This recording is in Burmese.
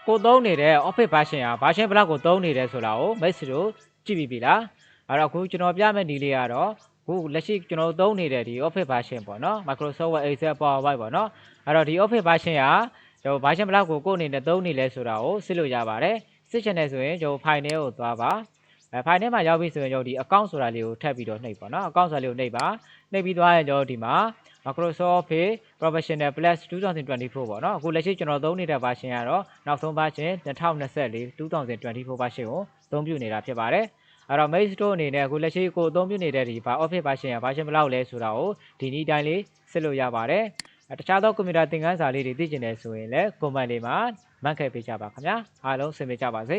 ကိုသုံးနေတဲ့ Office version ဟာ version ဘယ်လောက်ကိုသုံးနေတယ်ဆိုတာကိုမိတ်ဆွေတို့ကြည့်ပြီးပြီလားအဲ့တော့အခုကျွန်တော်ပြမယ့်နည်းလေးကတော့ခုလက်ရှိကျွန်တော်သုံးနေတဲ့ဒီ Office version ပေါ့နော် Microsoft Word Excel PowerPoint ပေါ့နော်အဲ့တော့ဒီ Office version ဟာကျွန်တော် version ဘယ်လောက်ကိုကိုယ်အနေနဲ့သုံးနေလဲဆိုတာကိုစစ်လို့ရပါတယ်စစ်ချင်တယ်ဆိုရင်ကျွန်တော် file ထဲကိုသွားပါfile ထဲမှာရောက်ပြီဆိုရင်ကျွန်တော်ဒီ account ဆိုတာလေးကိုထပ်ပြီးတော့နှိပ်ပါနော် account ဆိုတာလေးကိုနှိပ်ပါနှိပ်ပြီးသွားရင်ကျွန်တော်ဒီမှာ Microsoft Office Professional Plus 2024ပေါ့နော်အခုလက်ရှိကျွန်တော်သုံးနေတဲ့ version ကတော့နောက်ဆုံး version 2024 version ကိုအသုံးပြုနေတာဖြစ်ပါတယ်အဲ့တော့ Mail Store အနေနဲ့အခုလက်ရှိကိုအသုံးပြုနေတဲ့ဒီ Office version က version ဘယ်လောက်လဲဆိုတာကိုဒီနည်းတိုင်းလေးစစ်လို့ရပါတယ်တခြားသောကွန်ပျူတာသင်ခန်းစာလေးတွေသိချင်တယ်ဆိုရင်လည်း comment လေးမှာမှတ်ခဲ့ပေးကြပါခင်ဗျာအားလုံးဆင်ပြေကြပါစေ